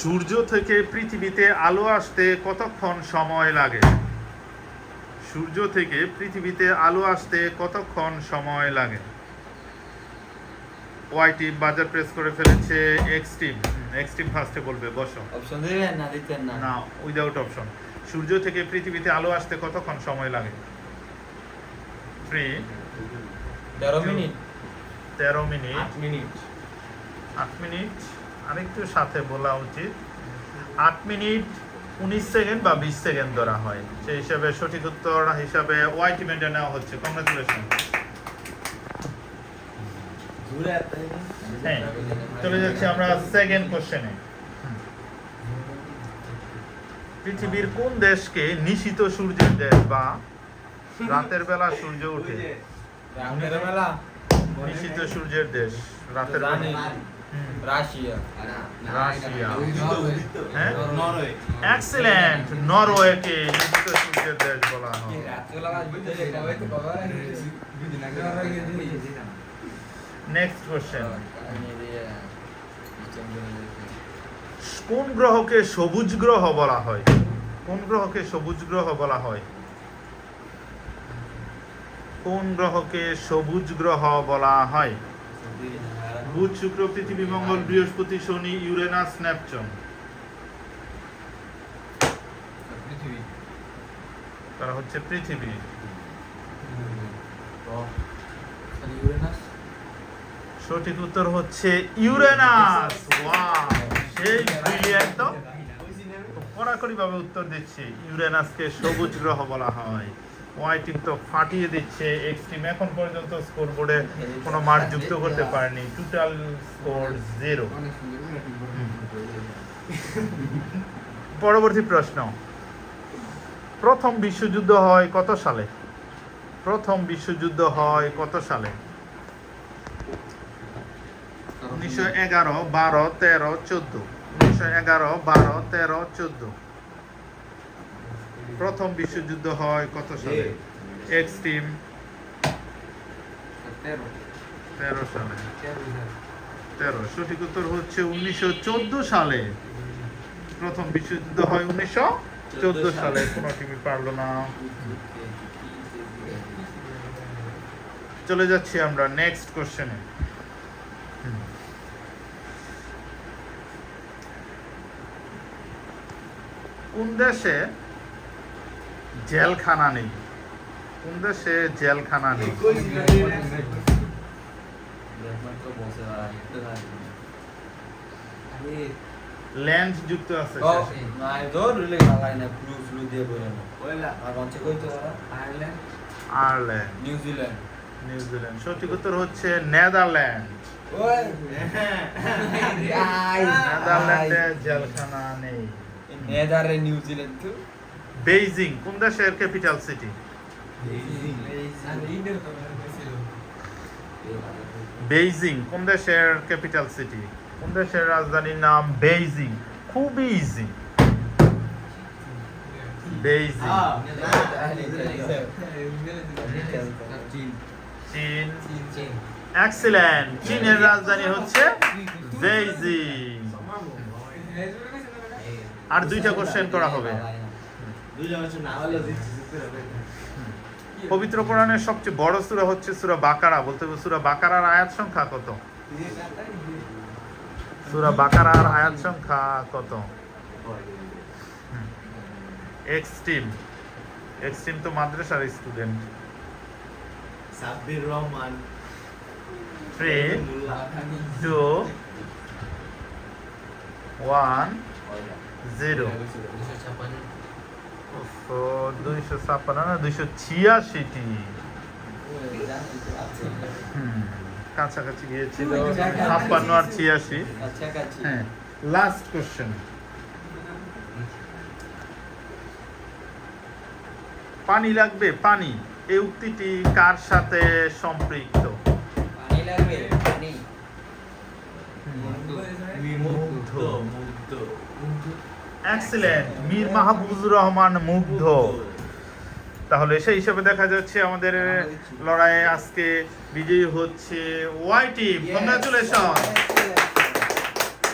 সূর্য থেকে পৃথিবীতে আলো আসতে কতক্ষণ সময় লাগে? সূর্য থেকে পৃথিবীতে আলো আসতে কতক্ষণ সময় লাগে? ওয়াই টিম বাজার প্রেস করে ফেলেছে। এক্স টিম ফার্স্টে বলবে, বসো। অপশন দিবেন না দিতেন না? না, উইদাউট অপশন। সূর্য থেকে পৃথিবীতে আলো আসতে কতক্ষণ সময় লাগে? 3 13 মিনিট। 13 মিনিট। 8 মিনিট। 8 মিনিট আরেকটু সাথে বলা উচিত। 8 মিনিট 19 সেকেন্ড বা 20 সেকেন্ড ধরা হয়। সেই হিসাবে সঠিক উত্তর হিসাবে ওয়াই টিমে নেওয়া হচ্ছে। কংগ্রেচুলেশন। হ্যাঁ, চলে যাচ্ছি আমরা সেকেন্ড কোশ্চেনে। পৃথিবীর কোন দেশকে নিশীত সূর্যের দেশ বা রাতের বেলা সূর্য ওঠে? রাতের বেলা নিশীত সূর্যের দেশ, রাতের বেলা। রাশিয়া। রাশিয়া। হ্যাঁ, এক্সিলেন্ট। নরওয়েকে নিশীত সূর্যের দেশ বলা হয়। Next question. কোন গ্রহকে সবুজ গ্রহ বলা হয়? কোন গ্রহকে সবুজ গ্রহ বলা হয়? কোন গ্রহকে সবুজ গ্রহ বলা হয়? বুধ, শুক্র, পৃথিবী, মঙ্গল, বৃহস্পতি, শনি, ইউরেনাস, নেপচুন। তারা হচ্ছে পৃথিবী। সঠিক উত্তর হচ্ছে ইউরেনাস। ওয়াও, সেই ব্রিলিয়ান্ট তো। কড়াকড়ি ভাবে উত্তর দিচ্ছে। ইউরেনাসকে সবুজ গ্রহ বলা হয়। ওয়াই টিম তো ফাটিয়ে দিচ্ছে। এক্স টিম এখন পর্যন্ত স্কোর বোর্ডে কোনো মার্ক যুক্ত করতে পারেনি। Total score 0। পরবর্তী প্রশ্ন। প্রথম বিশ্বযুদ্ধ হয় কত সালে? প্রথম বিশ্বযুদ্ধ হয় কত সালে? 1911, 12, 13, 14। 1911, 12, 13, 14। প্রথম বিশ্বযুদ্ধ হয় কত সালে? এক্স টিম 13 সালে। 13। সঠিক উত্তর হচ্ছে 1914 সালে। প্রথম বিশ্বযুদ্ধ হয় 1914 সালে। কোনো টিমই পারলো না। চলে যাচ্ছি আমরা নেক্সট কোশ্চেনে। কোন দেশে জেলখানা নেই? কোন দেশে জেলখানা নেই? ল্যান্ড যুক্ত আছে। আয়ারল্যান্ড। নিউজিল্যান্ড। সঠিক উত্তর হচ্ছে নেদারল্যান্ড। নেদারল্যান্ডে জেলখানা নেই। নিউজিল্যান্ড তো। বেইজিং কোন দেশের ক্যাপিটাল সিটি? বেইজিং কোন দেশের ক্যাপিটাল সিটি? কোন দেশের রাজধানীর নাম বেইজিং? খুবই ইজি। বেইজিং। চীন। এক্সিলেন্ট। চীনের রাজধানী হচ্ছে বেইজিং। আর দুইটা কোশ্চেন করা হবে। পবিত্র কোরআনের সবচেয়ে বড় সূরা হচ্ছে সূরা বাকারা। বলতে হবে সূরা বাকারার আয়াত সংখ্যা কত? সূরা বাকারার আয়াত সংখ্যা কত? এক্স টিম তো মাদ্রাসার স্টুডেন্ট। সাব্বির রহমান। 3, 2, 1, 0। 256 না, 286টি। কাছাকাছি গিয়েছিল। 56 আর 86। হ্যাঁ, লাস্ট কোশ্চেন। পানি লাগবে পানি, এই উক্তিটি কার সাথে সম্পৃক্ত? পানি লাগবে পানি। মুগ্ধ। এক্সিলেন্ট। মীর মাহবুবুর রহমান মুগ্ধ। তাহলে সেই হিসেবে দেখা যাচ্ছে আমাদের লড়াইয়ে আজকে বিজয়ী হচ্ছে ওয়াই টিম। কংগ্রাচুলেশন।